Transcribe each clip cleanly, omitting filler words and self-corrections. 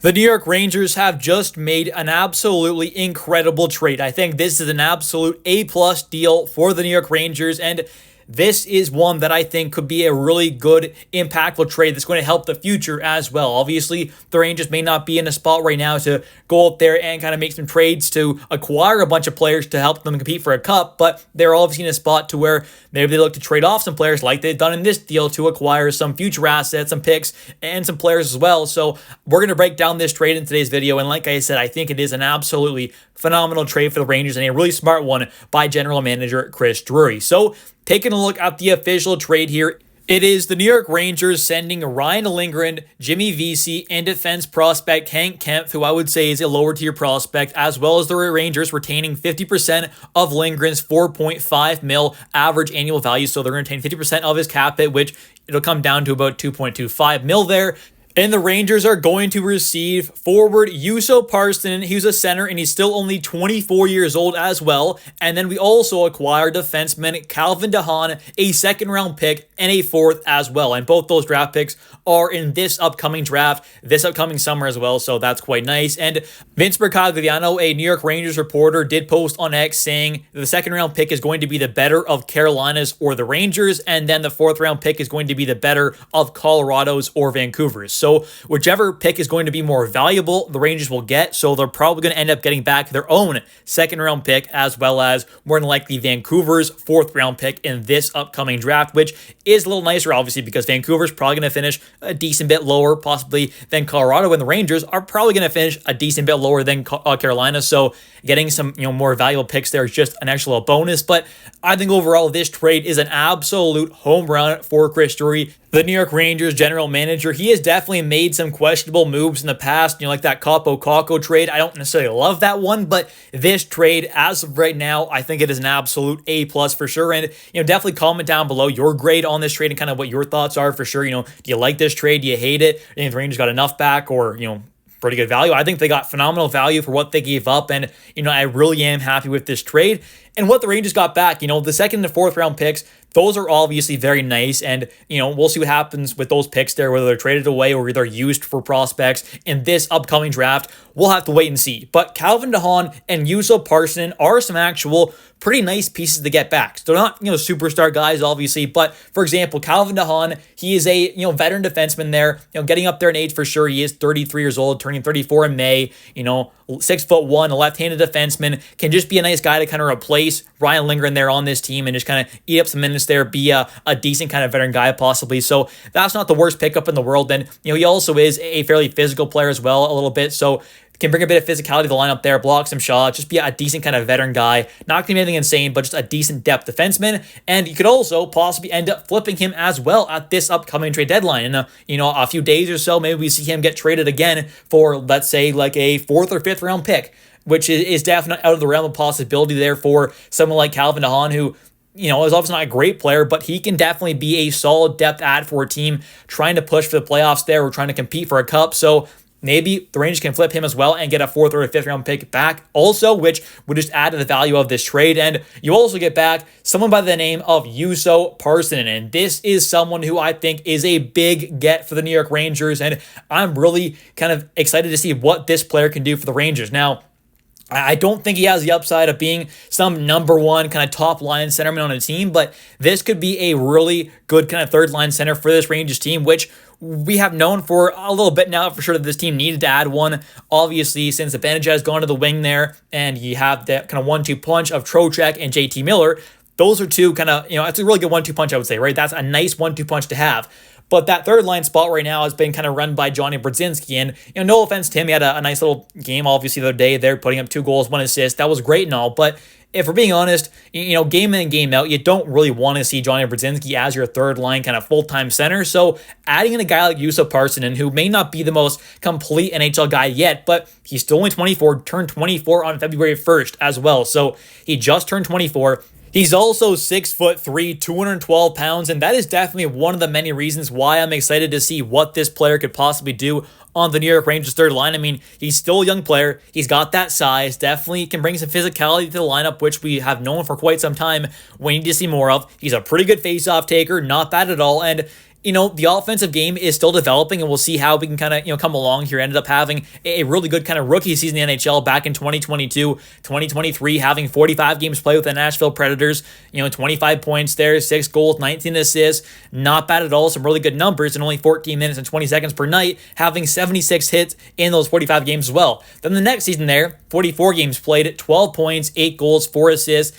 The New York Rangers have just made an absolutely incredible trade. I think this is an absolute A-plus deal for the New York Rangers, and this is one that I think could be a really good, impactful trade that's going to help the future as well. Obviously, the Rangers may not be in a spot right now to go out there and kind of make some trades to acquire a bunch of players to help them compete for a cup, but they're obviously in a spot to where maybe they look to trade off some players like they've done in this deal to acquire some future assets, some picks, and some players as well. So we're going to break down this trade in today's video, and like I said, I think it is an absolutely phenomenal trade for the Rangers and a really smart one by general manager Chris Drury. So taking a look at the official trade here, it is the New York Rangers sending Ryan Lindgren, Jimmy Vesey, and defense prospect Hank Kemp, who I would say is a lower tier prospect, as well as the Rangers retaining 50% of Lindgren's 4.5 mil average annual value. So they're going to retain 50% of his cap hit, which it'll come down to about 2.25 mil there. And the Rangers are going to receive forward Juuso Parssinen. He's a center, and he's still only 24 years old as well. And then we also acquire defenseman Calvin DeHaan, a second-round pick, and a fourth as well. And both those draft picks are in this upcoming draft, this upcoming summer as well, so that's quite nice. And Vince Mercogliano, a New York Rangers reporter, did post on X saying the second-round pick is going to be the better of Carolina's or the Rangers, and then the fourth-round pick is going to be the better of Colorado's or Vancouver's. So whichever pick is going to be more valuable, the Rangers will get. So they're probably going to end up getting back their own second-round pick, as well as more than likely Vancouver's fourth-round pick in this upcoming draft, which is a little nicer, obviously, because Vancouver's probably going to finish a decent bit lower, possibly, than Colorado, and the Rangers are probably going to finish a decent bit lower than Carolina. So getting some more valuable picks there is just an extra little bonus. But I think overall this trade is an absolute home run for Chris Drury, the New York Rangers general manager. He has definitely made some questionable moves in the past, like that Capo trade. I don't necessarily love that one, but this trade, as of right now, I think it is an absolute A+ for sure. And, definitely comment down below your grade on this trade and kind of what your thoughts are for sure. Do you like this trade? Do you hate it? Do you think the Rangers got enough back, or, pretty good value? I think they got phenomenal value for what they gave up, and I really am happy with this trade and what the Rangers got back. The second and fourth round picks, those are obviously very nice, and we'll see what happens with those picks there, whether they're traded away or they're used for prospects in this upcoming draft. We'll have to wait and see. But Calvin DeHaan and Juuso Parssinen are some actual pretty nice pieces to get back. So they're not superstar guys, obviously, but for example, Calvin DeHaan, he is a veteran defenseman there, getting up there in age for sure. He is 33 years old, turning 34 in May. 6'1", a left-handed defenseman, can just be a nice guy to kind of replace Ryan Lindgren there on this team and just kind of eat up some minutes there, be a decent kind of veteran guy possibly. So that's not the worst pickup in the world. And he also is a fairly physical player as well, a little bit. So can bring a bit of physicality to the lineup there, block some shots, just be a decent kind of veteran guy. Not going to be anything insane, but just a decent depth defenseman. And you could also possibly end up flipping him as well at this upcoming trade deadline. In a few days or so, maybe we see him get traded again for, let's say, like a fourth or fifth round pick, which is definitely out of the realm of possibility there for someone like Calvin DeHaan, who is obviously not a great player, but he can definitely be a solid depth add for a team trying to push for the playoffs there or trying to compete for a cup. So maybe the Rangers can flip him as well and get a fourth or a fifth round pick back also, which would just add to the value of this trade. And you also get back someone by the name of Juuso Parssinen. And this is someone who I think is a big get for the New York Rangers. And I'm really kind of excited to see what this player can do for the Rangers. Now, I don't think he has the upside of being some number one kind of top line centerman on a team, but this could be a really good kind of third line center for this Rangers team, which we have known for a little bit now for sure that this team needed to add one. Obviously, since Zibanejad has gone to the wing there, and you have that kind of 1-2 punch of Trocheck and JT Miller, those are two kind of, it's a really good 1-2 punch, I would say, right? That's a nice 1-2 punch to have. But that third line spot right now has been kind of run by Johnny Brodzinski. And no offense to him, he had a nice little game, obviously, the other day. They're putting up 2 goals, 1 assist. That was great and all. But if we're being honest, game in and game out, you don't really want to see Johnny Brodzinski as your third line kind of full-time center. So adding in a guy like Juuso Parssinen, who may not be the most complete NHL guy yet, but he's still only 24, turned 24 on February 1st as well. So he just turned 24. He's also 6'3", 212 pounds, and that is definitely one of the many reasons why I'm excited to see what this player could possibly do on the New York Rangers third line. I mean, he's still a young player. He's got that size, definitely can bring some physicality to the lineup, which we have known for quite some time we need to see more of. He's a pretty good face-off taker, not bad at all, and the offensive game is still developing, and we'll see how we can kind of, come along here. Ended up having a really good kind of rookie season in the NHL back in 2022, 2023, having 45 games played with the Nashville Predators, 25 points there, 6 goals, 19 assists, not bad at all, some really good numbers in only 14 minutes and 20 seconds per night, having 76 hits in those 45 games as well. Then the next season there, 44 games played, 12 points, 8 goals, 4 assists,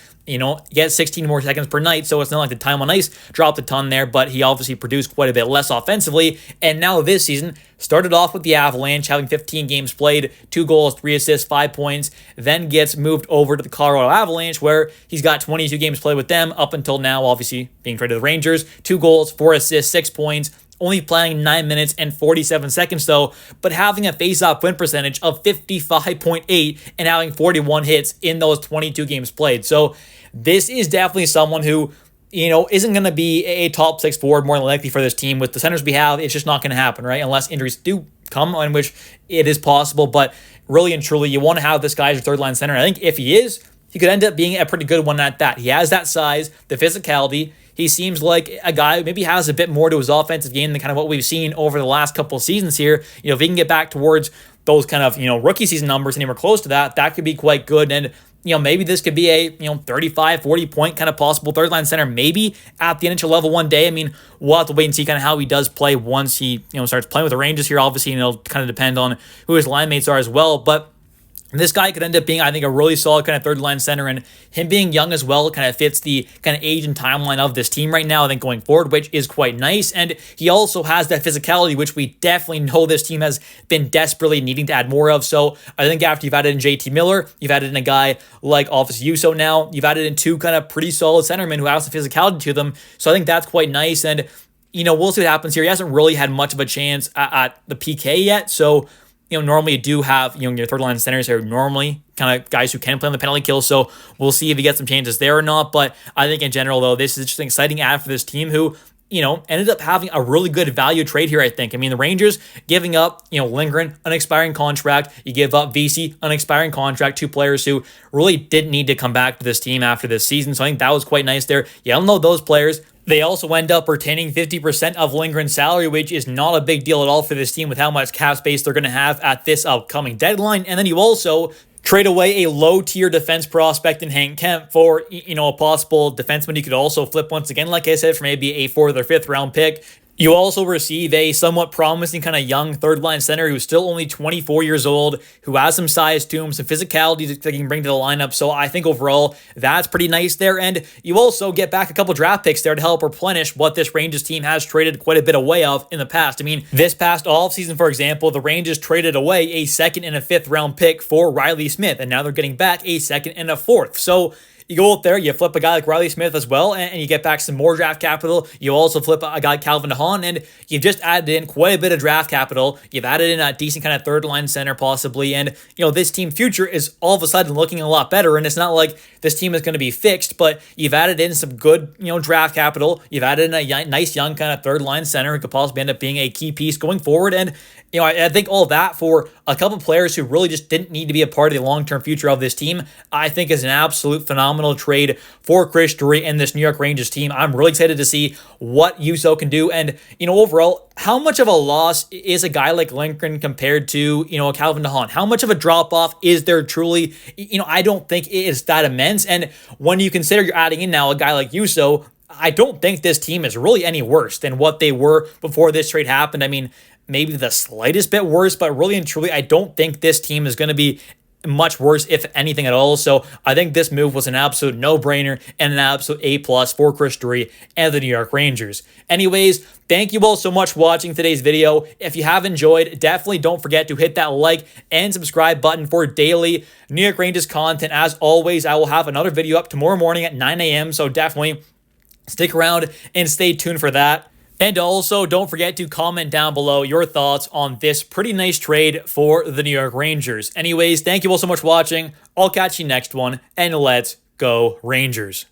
get 16 more seconds per night, so it's not like the time on ice dropped a ton there, but he obviously produced quite a bit less offensively. And now this season, started off with the Avalanche, having 15 games played, 2 goals, 3 assists, 5 points, then gets moved over to the Colorado Avalanche, where he's got 22 games played with them up until now, obviously being traded to the Rangers, 2 goals, 4 assists, 6 points, only playing 9 minutes and 47 seconds though, but having a face-off win percentage of 55.8 and having 41 hits in those 22 games played. So this is definitely someone who, isn't going to be a top 6 forward more than likely for this team. With the centers we have, it's just not going to happen, right? Unless injuries do come, in which it is possible. But really and truly, you want to have this guy as your third-line center. And I think if he is, he could end up being a pretty good one at that. He has that size, the physicality. He seems like a guy who maybe has a bit more to his offensive game than kind of what we've seen over the last couple of seasons here. If he can get back towards those kind of, rookie season numbers anywhere close to that, that could be quite good. And, maybe this could be a, 35, 40 point kind of possible third line center, maybe at the NHL level one day. I mean, we'll have to wait and see kind of how he does play once he, starts playing with the Rangers here. Obviously, it'll kind of depend on who his line mates are as well. But this guy could end up being, I think, a really solid kind of third-line center, and him being young as well kind of fits the kind of age and timeline of this team right now, I think, going forward, which is quite nice. And he also has that physicality, which we definitely know this team has been desperately needing to add more of. So I think after you've added in JT Miller, you've added in a guy like Office Uso now, you've added in 2 kind of pretty solid centermen who have some physicality to them. So I think that's quite nice. And, we'll see what happens here. He hasn't really had much of a chance at the PK yet, so normally you do have, your third line centers here normally kind of guys who can play on the penalty kill. So we'll see if he gets some chances there or not. But I think in general, though, this is just an exciting ad for this team who, ended up having a really good value trade here, I think. I mean, the Rangers giving up, Lindgren, an expiring contract. You give up VC, an expiring contract, 2 players who really didn't need to come back to this team after this season. So I think that was quite nice there. You unload those players. They also end up retaining 50% of Lindgren's salary, which is not a big deal at all for this team with how much cap space they're going to have at this upcoming deadline. And then you also trade away a low-tier defense prospect in Hank Kemp for, a possible defenseman you could also flip once again, like I said, for maybe a 4th or 5th round pick. You also receive a somewhat promising kind of young third-line center who's still only 24 years old, who has some size to him, some physicality that he can bring to the lineup. So I think overall, that's pretty nice there. And you also get back a couple draft picks there to help replenish what this Rangers team has traded quite a bit away of in the past. I mean, this past offseason, for example, the Rangers traded away a 2nd and a 5th round pick for Riley Smith, and now they're getting back a 2nd and a 4th. So you go out there, you flip a guy like Riley Smith as well, and you get back some more draft capital. You also flip a guy like Calvin DeHaan, and you've just added in quite a bit of draft capital. You've added in a decent kind of third-line center possibly, and, this team future is all of a sudden looking a lot better, and it's not like this team is going to be fixed, but you've added in some good, draft capital. You've added in a nice young kind of third-line center who could possibly end up being a key piece going forward, and I think all that for a couple players who really just didn't need to be a part of the long-term future of this team, I think is an absolute phenomenal trade for Chris Drury and this New York Rangers team. I'm really excited to see what Uso can do. And, overall, how much of a loss is a guy like Lindgren compared to, a Calvin DeHaan? How much of a drop-off is there truly? I don't think it is that immense. And when you consider you're adding in now a guy like Uso, I don't think this team is really any worse than what they were before this trade happened. I mean, maybe the slightest bit worse, but really and truly, I don't think this team is going to be much worse, if anything at all. So I think this move was an absolute no-brainer and an absolute A+ for Chris Drury and the New York Rangers. Anyways, thank you all so much for watching today's video. If you have enjoyed, definitely don't forget to hit that like and subscribe button for daily New York Rangers content. As always, I will have another video up tomorrow morning at 9 a.m., so definitely stick around and stay tuned for that. And also, don't forget to comment down below your thoughts on this pretty nice trade for the New York Rangers. Anyways, thank you all so much for watching. I'll catch you next one, and let's go Rangers.